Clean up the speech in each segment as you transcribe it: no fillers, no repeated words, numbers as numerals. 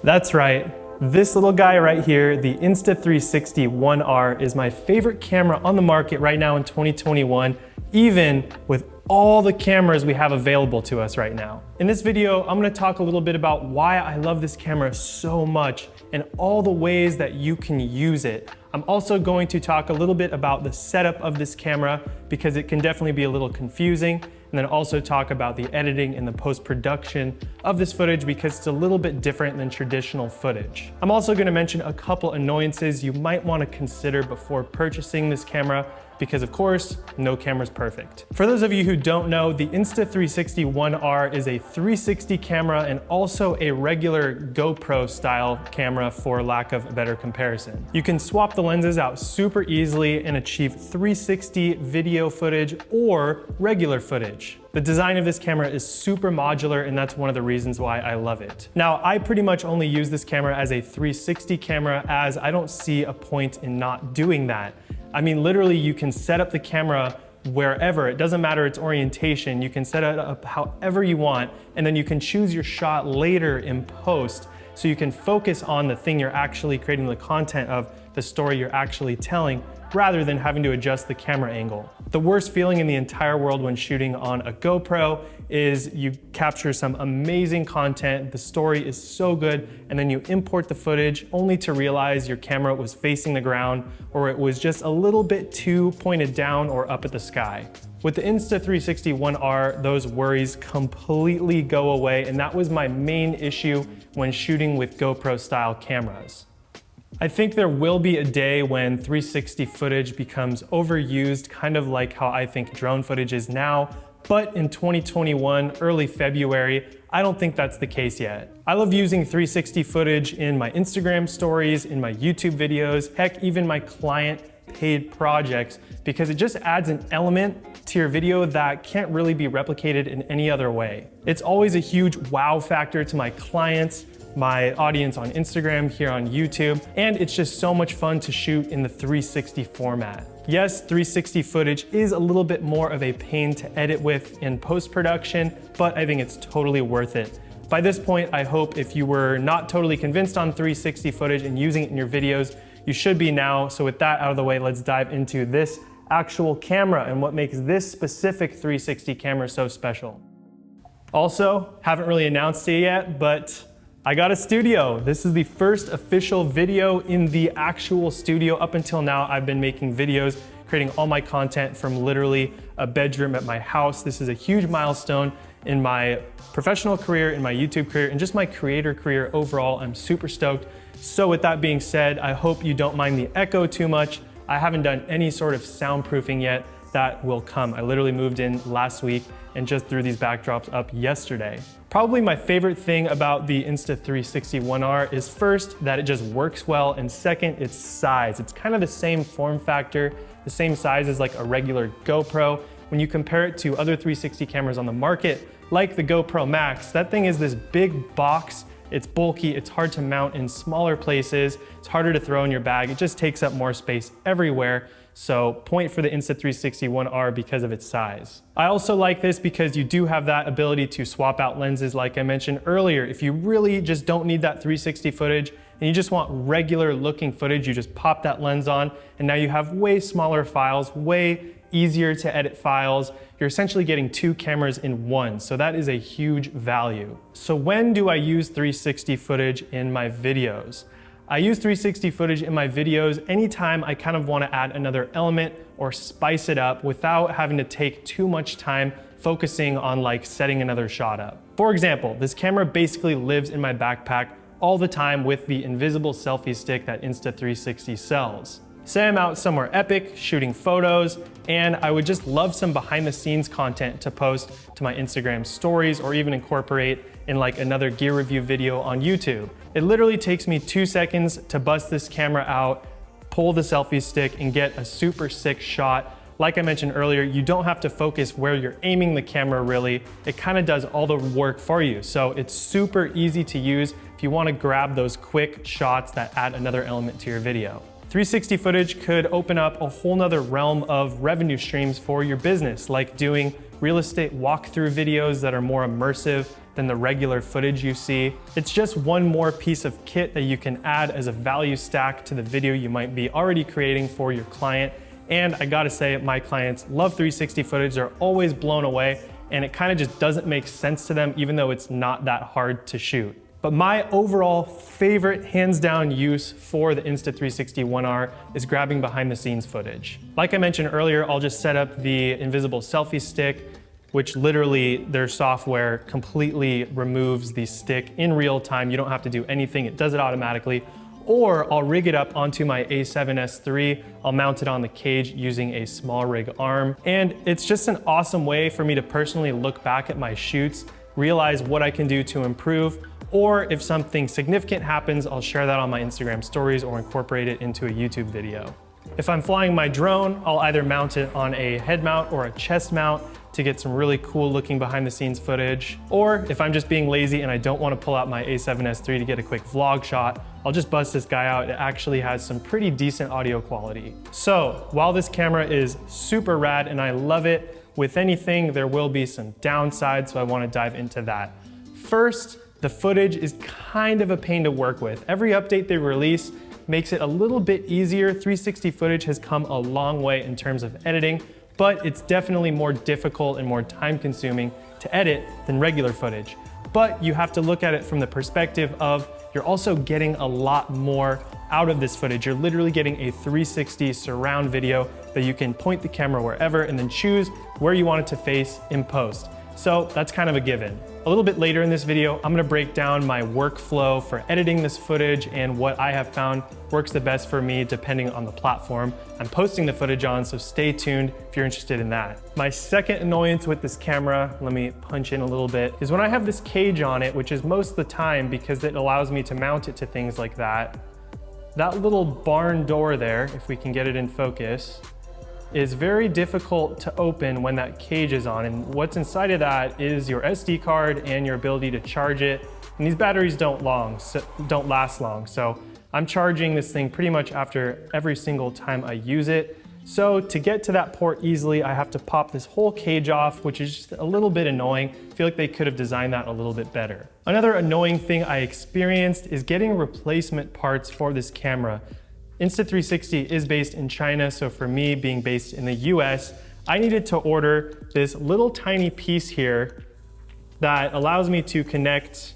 That's right. This little guy right here, the Insta360 1R, is my favorite camera on the market right now in 2021, even with all the cameras we have available to us right now. In this video, I'm gonna talk a little bit about why I love this camera so much and all the ways that you can use it. I'm also going to talk a little bit about the setup of this camera because it can definitely be a little confusing, and then also talk about the editing and the post-production of this footage because it's a little bit different than traditional footage. I'm also gonna mention a couple annoyances you might wanna consider before purchasing this camera because of course, no camera's perfect. For those of you who don't know, the Insta360 1R is a 360 camera and also a regular GoPro style camera for lack of a better comparison. You can swap the lenses out super easily and achieve 360 video footage or regular footage. The design of this camera is super modular, and that's one of the reasons why I love it. Now, I pretty much only use this camera as a 360 camera as I don't see a point in not doing that. I mean, literally, you can set up the camera wherever. It doesn't matter its orientation. You can set it up however you want, and then you can choose your shot later in post so you can focus on the thing you're actually creating the content of, the story you're actually telling, rather than having to adjust the camera angle. The worst feeling in the entire world when shooting on a GoPro is you capture some amazing content, the story is so good, and then you import the footage only to realize your camera was facing the ground or it was just a little bit too pointed down or up at the sky. With the Insta360 1R, those worries completely go away, and that was my main issue when shooting with GoPro style cameras. I think there will be a day when 360 footage becomes overused, kind of like how I think drone footage is now, but in 2021, early February, I don't think that's the case yet. I love using 360 footage in my Instagram stories, in my YouTube videos, heck, even my client paid projects, because it just adds an element to your video that can't really be replicated in any other way. It's always a huge wow factor to my clients, my audience on Instagram, here on YouTube, and it's just so much fun to shoot in the 360 format. Yes, 360 footage is a little bit more of a pain to edit with in post-production, but I think it's totally worth it. By this point, I hope if you were not totally convinced on 360 footage and using it in your videos, you should be now. So with that out of the way, let's dive into this actual camera and what makes this specific 360 camera so special. Also, haven't really announced it yet, but I got a studio. This is the first official video in the actual studio. Up until now, I've been making videos, creating all my content from literally a bedroom at my house. This is a huge milestone in my professional career, in my YouTube career, and just my creator career overall. I'm super stoked. So with that being said, I hope you don't mind the echo too much. I haven't done any sort of soundproofing yet. That will come. I literally moved in last week and just threw these backdrops up yesterday. Probably my favorite thing about the Insta360 1R is first, that it just works well, and second, its size. It's kind of the same form factor, the same size as like a regular GoPro. When you compare it to other 360 cameras on the market, like the GoPro Max, that thing is this big box. It's bulky, it's hard to mount in smaller places, it's harder to throw in your bag, it just takes up more space everywhere. So point for the Insta360 1R because of its size. I also like this because you do have that ability to swap out lenses like I mentioned earlier. If you really just don't need that 360 footage and you just want regular looking footage, you just pop that lens on and now you have way smaller files, way easier to edit files. You're essentially getting two cameras in one, so that is a huge value. So when do I use 360 footage in my videos? I use 360 footage in my videos anytime I kind of want to add another element or spice it up without having to take too much time focusing on like setting another shot up. For example, this camera basically lives in my backpack all the time with the invisible selfie stick that Insta360 sells. Say I'm out somewhere epic, shooting photos, and I would just love some behind the scenes content to post to my Instagram stories or even incorporate in like another gear review video on YouTube. It literally takes me 2 seconds to bust this camera out, pull the selfie stick, and get a super sick shot. Like I mentioned earlier, you don't have to focus where you're aiming the camera really. It kind of does all the work for you. So it's super easy to use if you want to grab those quick shots that add another element to your video. 360 footage could open up a whole nother realm of revenue streams for your business, like doing real estate walkthrough videos that are more immersive than the regular footage you see. It's just one more piece of kit that you can add as a value stack to the video you might be already creating for your client. And I gotta say, my clients love 360 footage. They're always blown away, and it kind of just doesn't make sense to them, even though it's not that hard to shoot. But my overall favorite, hands down use for the Insta360 ONE is grabbing behind the scenes footage. Like I mentioned earlier, I'll just set up the invisible selfie stick, which literally their software completely removes the stick in real time. You don't have to do anything, it does it automatically. Or I'll rig it up onto my A7S III. I'll mount it on the cage using a small rig arm. And it's just an awesome way for me to personally look back at my shoots, realize what I can do to improve, or if something significant happens, I'll share that on my Instagram stories or incorporate it into a YouTube video. If I'm flying my drone, I'll either mount it on a head mount or a chest mount to get some really cool looking behind the scenes footage. Or if I'm just being lazy and I don't want to pull out my A7S III to get a quick vlog shot, I'll just bust this guy out. It actually has some pretty decent audio quality. So while this camera is super rad and I love it, with anything there will be some downsides, so I want to dive into that. First, the footage is kind of a pain to work with. Every update they release makes it a little bit easier. 360 footage has come a long way in terms of editing, but it's definitely more difficult and more time consuming to edit than regular footage. But you have to look at it from the perspective of you're also getting a lot more out of this footage. You're literally getting a 360 surround video that you can point the camera wherever and then choose where you want it to face in post. So that's kind of a given. A little bit later in this video, I'm gonna break down my workflow for editing this footage and what I have found works the best for me depending on the platform I'm posting the footage on, so stay tuned if you're interested in that. My second annoyance with this camera, let me punch in a little bit, is when I have this cage on it, which is most of the time because it allows me to mount it to things like that. That little barn door there, if we can get it in focus, is very difficult to open when that cage is on. And what's inside of that is your SD card and your ability to charge it. And these batteries don't last long. So I'm charging this thing pretty much after every single time I use it. So to get to that port easily, I have to pop this whole cage off, which is just a little bit annoying. I feel like they could have designed that a little bit better. Another annoying thing I experienced is getting replacement parts for this camera. Insta360 is based in China, so for me being based in the US, I needed to order this little tiny piece here that allows me to connect,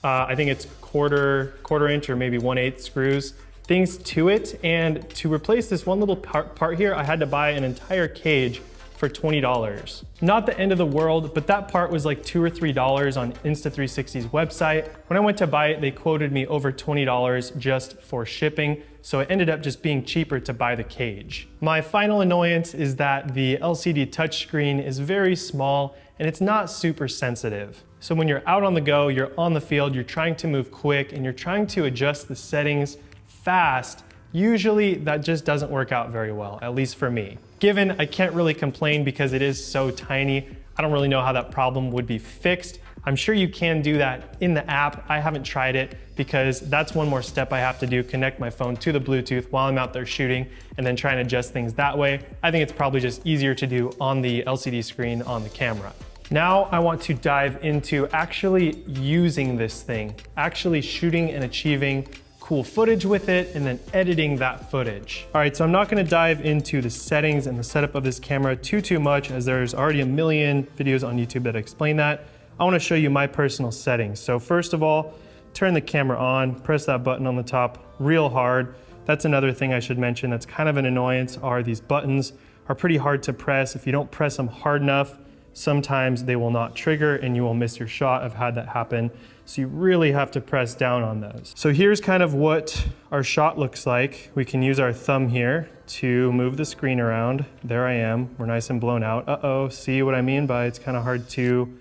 I think it's quarter inch or maybe 1/8 screws, things to it. And to replace this one little part here, I had to buy an entire cage for $20. Not the end of the world, but that part was like $2 or $3 on Insta360's website. When I went to buy it, they quoted me over $20 just for shipping, so it ended up just being cheaper to buy the cage. My final annoyance is that the LCD touchscreen is very small and it's not super sensitive. So when you're out on the go, you're on the field, you're trying to move quick and you're trying to adjust the settings fast, usually that just doesn't work out very well, at least for me. Given I can't really complain because it is so tiny, I don't really know how that problem would be fixed. I'm sure you can do that in the app. I haven't tried it because that's one more step I have to do, connect my phone to the Bluetooth while I'm out there shooting and then try and adjust things that way. I think it's probably just easier to do on the LCD screen on the camera. Now I want to dive into actually using this thing, actually shooting and achieving cool footage with it and then editing that footage. All right, so I'm not gonna dive into the settings and the setup of this camera too much, as there's already a million videos on YouTube that explain that. I wanna show you my personal settings. So first of all, turn the camera on, press that button on the top real hard. That's another thing I should mention that's kind of an annoyance, are these buttons are pretty hard to press. If you don't press them hard enough, sometimes they will not trigger and you will miss your shot. I've had that happen. So you really have to press down on those. So here's kind of what our shot looks like. We can use our thumb here to move the screen around. There I am, we're nice and blown out. Uh-oh, see what I mean by it's kind of hard to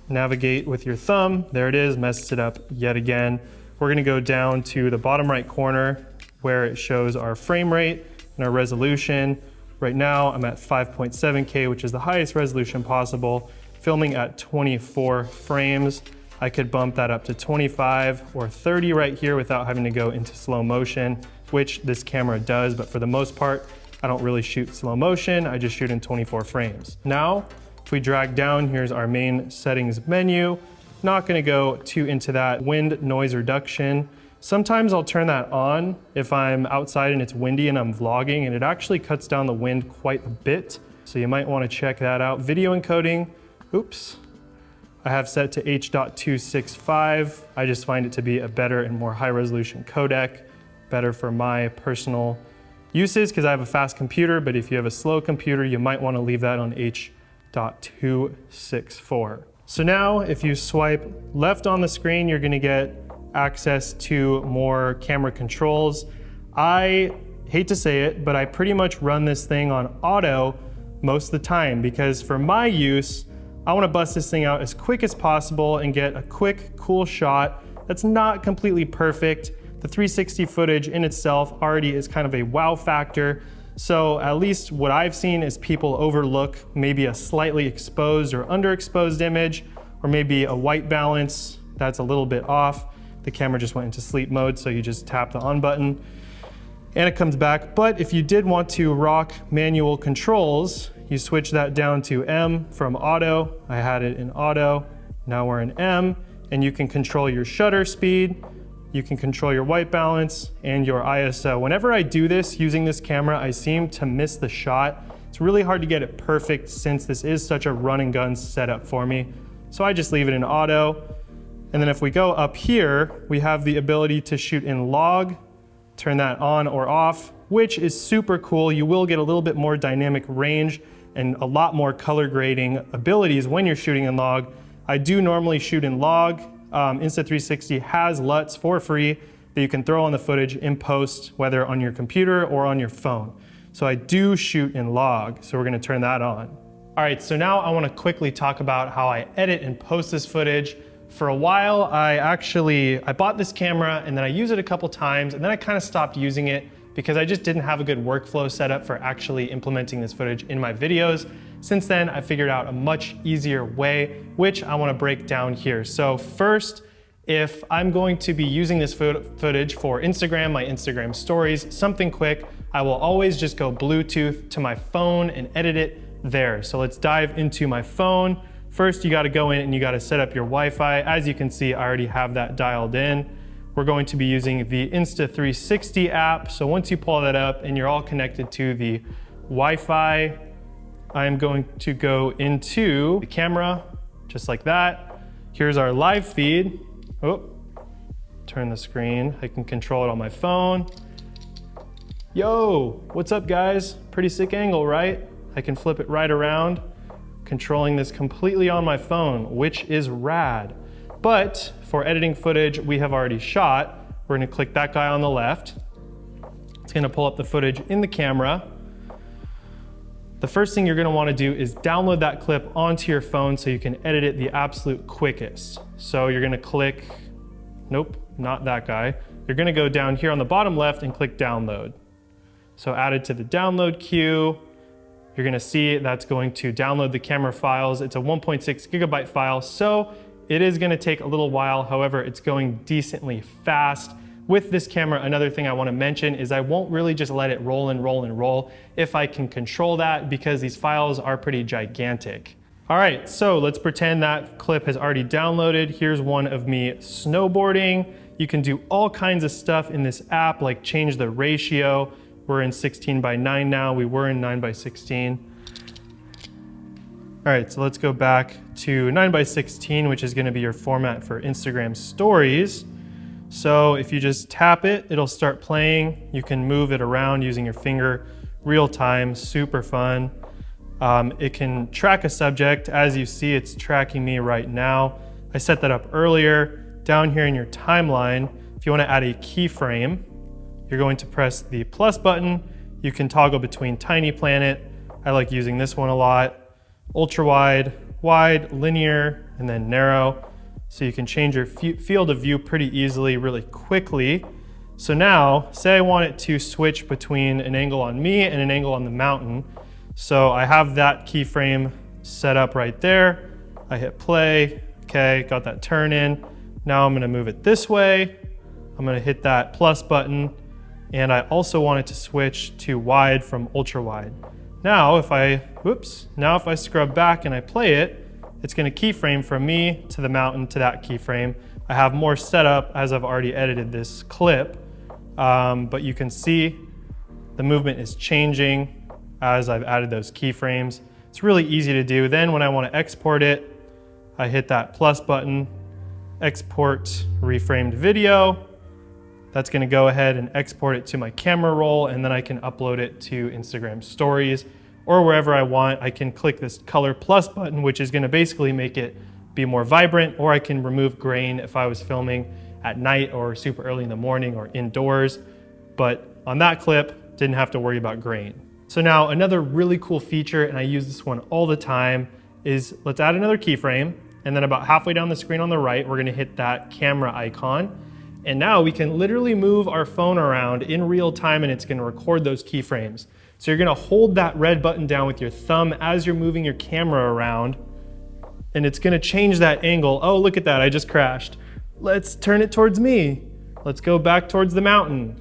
navigate with your thumb. There it is, messed it up yet again. We're gonna go down to the bottom right corner where it shows our frame rate and our resolution. Right now I'm at 5.7K, which is the highest resolution possible, filming at 24 frames. I could bump that up to 25 or 30 right here without having to go into slow motion, which this camera does, but for the most part, I don't really shoot slow motion, I just shoot in 24 frames. Now, If we drag down, here's our main settings menu. Not gonna go too into that. Wind noise reduction. Sometimes I'll turn that on if I'm outside and it's windy and I'm vlogging, and it actually cuts down the wind quite a bit. So you might wanna check that out. Video encoding, oops. I have set to H.265. I just find it to be a better and more high resolution codec, better for my personal uses because I have a fast computer, but if you have a slow computer, you might wanna leave that on H.264. So now if you swipe left on the screen, you're gonna get access to more camera controls. I hate to say it, but I pretty much run this thing on auto most of the time because for my use, I want to bust this thing out as quick as possible and get a quick, cool shot that's not completely perfect. The 360 footage in itself already is kind of a wow factor. So at least what I've seen is people overlook maybe a slightly exposed or underexposed image, or maybe a white balance that's a little bit off. The camera just went into sleep mode, so you just tap the on button and it comes back. But if you did want to rock manual controls, you switch that down to M from auto. I had it in auto, now we're in M, and you can control your shutter speed, you can control your white balance and your ISO. Whenever I do this using this camera, I seem to miss the shot. It's really hard to get it perfect since this is such a run and gun setup for me. So I just leave it in auto. And then if we go up here, we have the ability to shoot in log, turn that on or off, which is super cool. You will get a little bit more dynamic range and a lot more color grading abilities when you're shooting in log. I do normally shoot in log. Insta360 has LUTs for free that you can throw on the footage in post, whether on your computer or on your phone. So I do shoot in log, so we're gonna turn that on. All right, so now I wanna quickly talk about how I edit and post this footage. For a while, I bought this camera and then I used it a couple times and then I kind of stopped using it because I just didn't have a good workflow set up for actually implementing this footage in my videos. Since then, I figured out a much easier way, which I wanna break down here. So first, if I'm going to be using this footage for Instagram, my Instagram stories, something quick, I will always just go Bluetooth to my phone and edit it there. So let's dive into my phone. First, you gotta go in and you gotta set up your Wi-Fi. As you can see, I already have that dialed in. We're going to be using the Insta360 app. So once you pull that up and you're all connected to the Wi-Fi, I am going to go into the camera, just like that. Here's our live feed. Oh, turn the screen. I can control it on my phone. Yo, what's up guys? Pretty sick angle, right? I can flip it right around, controlling this completely on my phone, which is rad. But for editing footage we have already shot, we're gonna click that guy on the left. It's gonna pull up the footage in the camera. The first thing you're gonna wanna do is download that clip onto your phone so you can edit it the absolute quickest. So you're gonna click, nope, not that guy. You're gonna go down here on the bottom left and click download. So add it to the download queue. You're gonna see that's going to download the camera files. It's a 1.6 gigabyte file, so it is gonna take a little while. However, it's going decently fast. With this camera, another thing I wanna mention is I won't really just let it roll and roll and roll if I can control that, because these files are pretty gigantic. All right, so let's pretend that clip has already downloaded. Here's one of me snowboarding. You can do all kinds of stuff in this app, like change the ratio. We're in 16:9 now, we were in 9:16. All right, so let's go back to 9:16, which is gonna be your format for Instagram stories. So if you just tap it, it'll start playing. You can move it around using your finger, real time, super fun. It can track a subject. As you see, it's tracking me right now. I set that up earlier. Down here in your timeline, if you wanna add a keyframe, you're going to press the plus button. You can toggle between tiny planet. I like using this one a lot. Ultra wide, wide, linear, and then narrow. So you can change your field of view pretty easily, really quickly. So now, say I want it to switch between an angle on me and an angle on the mountain. So I have that keyframe set up right there. I hit play, okay, got that turn in. Now I'm gonna move it this way. I'm gonna hit that plus button. And I also want it to switch to wide from ultra wide. Now if I scrub back and I play it, it's gonna keyframe from me to the mountain to that keyframe. I have more setup as I've already edited this clip, but you can see the movement is changing as I've added those keyframes. It's really easy to do. Then when I want to export it, I hit that plus button, export reframed video. That's going to go ahead and export it to my camera roll, and then I can upload it to Instagram stories or wherever I want. I can click this color plus button, which is going to basically make it be more vibrant, or I can remove grain if I was filming at night or super early in the morning or indoors. But on that clip, didn't have to worry about grain. So now another really cool feature, and I use this one all the time, is let's add another keyframe, and then about halfway down the screen on the right, we're gonna hit that camera icon. And now we can literally move our phone around in real time, and it's gonna record those keyframes. So you're gonna hold that red button down with your thumb as you're moving your camera around, and it's gonna change that angle. Oh, look at that, I just crashed. Let's turn it towards me. Let's go back towards the mountain.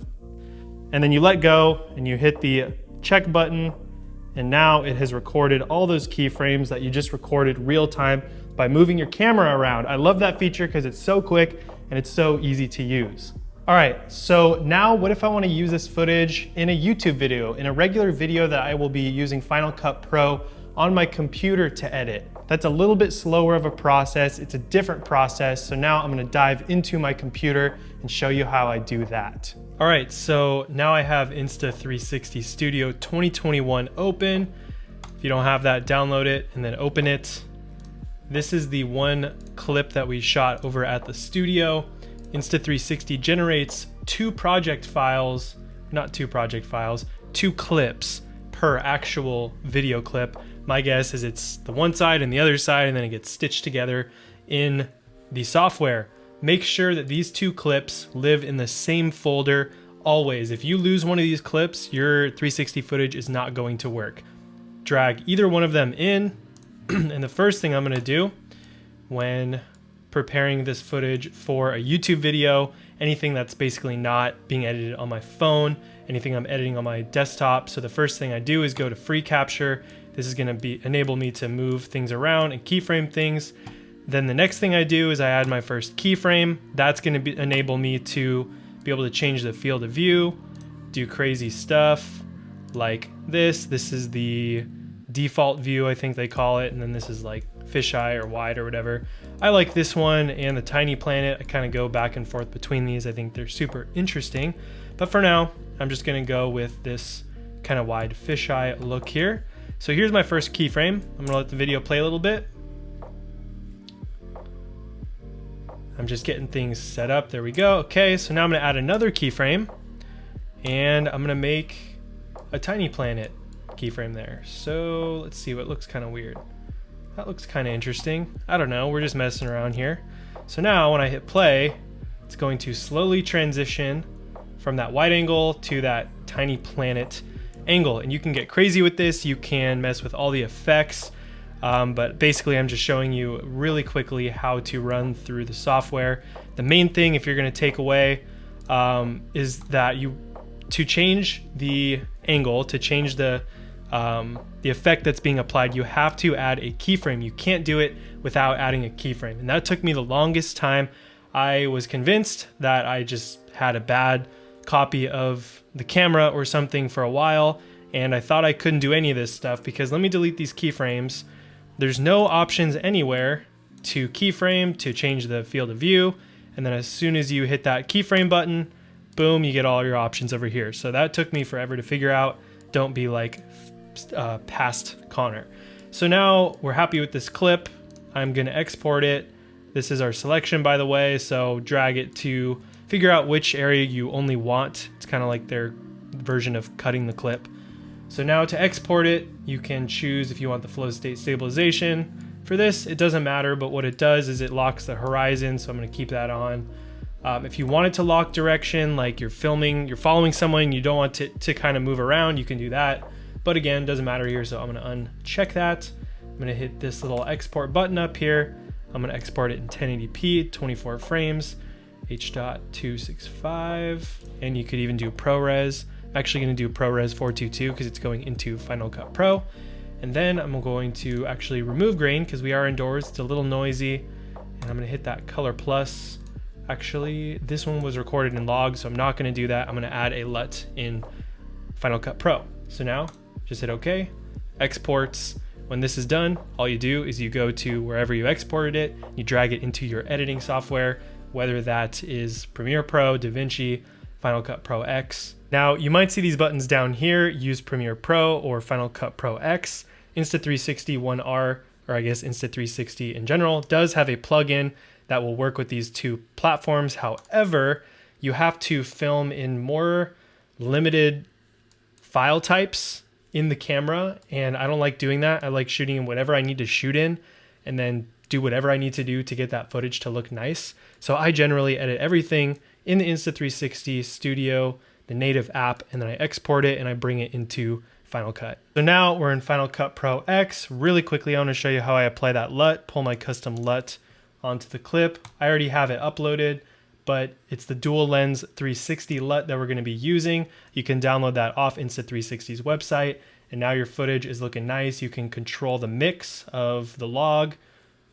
And then you let go and you hit the check button, and now it has recorded all those keyframes that you just recorded real time by moving your camera around. I love that feature because it's so quick and it's so easy to use. All right, so now what if I want to use this footage in a YouTube video, in a regular video that I will be using Final Cut Pro on my computer to edit? That's a little bit slower of a process. It's a different process. So now I'm gonna dive into my computer and show you how I do that. All right, so now I have Insta360 Studio 2021 open. If you don't have that, download it and then open it. This is the one clip that we shot over at the studio. Insta360 generates two clips per actual video clip. My guess is it's the one side and the other side, and then it gets stitched together in the software. Make sure that these two clips live in the same folder always. If you lose one of these clips, your 360 footage is not going to work. Drag either one of them in, and the first thing I'm gonna do when preparing this footage for a YouTube video, anything that's basically not being edited on my phone, anything I'm editing on my desktop. So the first thing I do is go to free capture. This is gonna enable me to move things around and keyframe things. Then the next thing I do is I add my first keyframe. That's gonna enable me to be able to change the field of view, do crazy stuff like this. This is the default view, I think they call it. And then this is like fisheye or wide or whatever. I like this one and the tiny planet. I kind of go back and forth between these. I think they're super interesting. But for now, I'm just gonna go with this kind of wide fisheye look here. So here's my first keyframe. I'm gonna let the video play a little bit. I'm just getting things set up. There we go. Okay, so now I'm gonna add another keyframe, and I'm gonna make a tiny planet keyframe there. So let's see, what looks kind of weird. That looks kind of interesting. I don't know, we're just messing around here. So now when I hit play, it's going to slowly transition from that wide angle to that tiny planet angle. And you can get crazy with this. You can mess with all the effects. But basically I'm just showing you really quickly how to run through the software. The main thing, if you're gonna take away, is that to change the angle, to change the effect that's being applied, you have to add a keyframe. You can't do it without adding a keyframe. And that took me the longest time. I was convinced that I just had a bad copy of the camera or something for a while, and I thought I couldn't do any of this stuff because let me delete these keyframes. There's no options anywhere to keyframe, to change the field of view. And then as soon as you hit that keyframe button, boom, you get all your options over here. So that took me forever to figure out. Don't be like past Connor. So now we're happy with this clip. I'm gonna export it. This is our selection, by the way. So drag it to figure out which area you only want. It's kind of like their version of cutting the clip. So now to export it, you can choose if you want the flow state stabilization. For this, it doesn't matter, but what it does is it locks the horizon, so I'm gonna keep that on. If you want it to lock direction, like you're following someone, you don't want it to kind of move around, you can do that. But again, doesn't matter here, so I'm gonna uncheck that. I'm gonna hit this little export button up here. I'm gonna export it in 1080p, 24 frames, H.265, and you could even do ProRes. I'm actually going to do ProRes 422 because it's going into Final Cut Pro. And then I'm going to actually remove grain because we are indoors. It's a little noisy. And I'm going to hit that color plus. Actually, this one was recorded in log, so I'm not going to do that. I'm going to add a LUT in Final Cut Pro. So now just hit OK, exports. When this is done, all you do is you go to wherever you exported it, you drag it into your editing software, whether that is Premiere Pro, DaVinci, Final Cut Pro X. Now you might see these buttons down here, use Premiere Pro or Final Cut Pro X. Insta360 1R, or I guess Insta360 in general, does have a plugin that will work with these two platforms. However, you have to film in more limited file types in the camera, and I don't like doing that. I like shooting in whatever I need to shoot in and then do whatever I need to do to get that footage to look nice. So I generally edit everything in the Insta360 Studio, the native app, and then I export it and I bring it into Final Cut. So now we're in Final Cut Pro X. Really quickly, I want to show you how I apply that LUT, pull my custom LUT onto the clip. I already have it uploaded, but it's the dual lens 360 LUT that we're going to be using. You can download that off Insta360's website, and now your footage is looking nice. You can control the mix of the log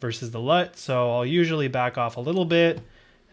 versus the LUT. So I'll usually back off a little bit,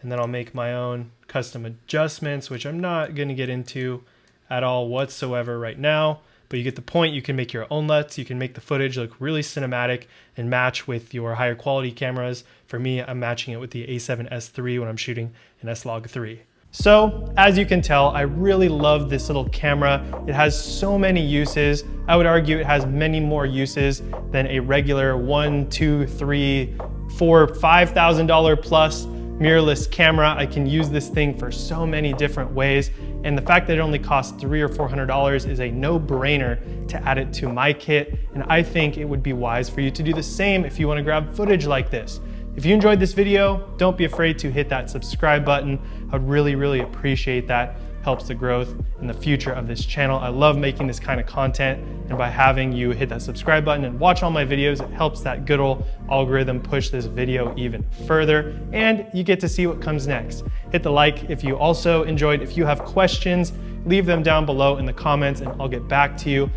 and then I'll make my own custom adjustments, which I'm not going to get into at all whatsoever right now. But you get the point. You can make your own LUTs. You can make the footage look really cinematic and match with your higher quality cameras. For me, I'm matching it with the A7S III when I'm shooting an S-Log 3. So as you can tell, I really love this little camera. It has so many uses. I would argue it has many more uses than a regular $1, $2, $3, $4, $5,000 plus mirrorless camera. I can use this thing for so many different ways. And the fact that it only costs $300 or $400 is a no-brainer to add it to my kit. And I think it would be wise for you to do the same if you want to grab footage like this. If you enjoyed this video, don't be afraid to hit that subscribe button. I would really appreciate that. Helps the growth and the future of this channel. I love making this kind of content, and by having you hit that subscribe button and watch all my videos, it helps that good old algorithm push this video even further, and you get to see what comes next. Hit the like if you also enjoyed. If you have questions, leave them down below in the comments and I'll get back to you.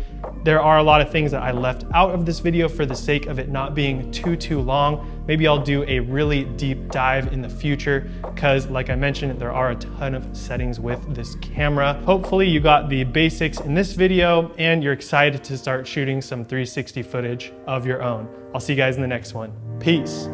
There are a lot of things that I left out of this video for the sake of it not being too long. Maybe I'll do a really deep dive in the future because, like I mentioned, there are a ton of settings with this camera. Hopefully you got the basics in this video and you're excited to start shooting some 360 footage of your own. I'll see you guys in the next one. Peace.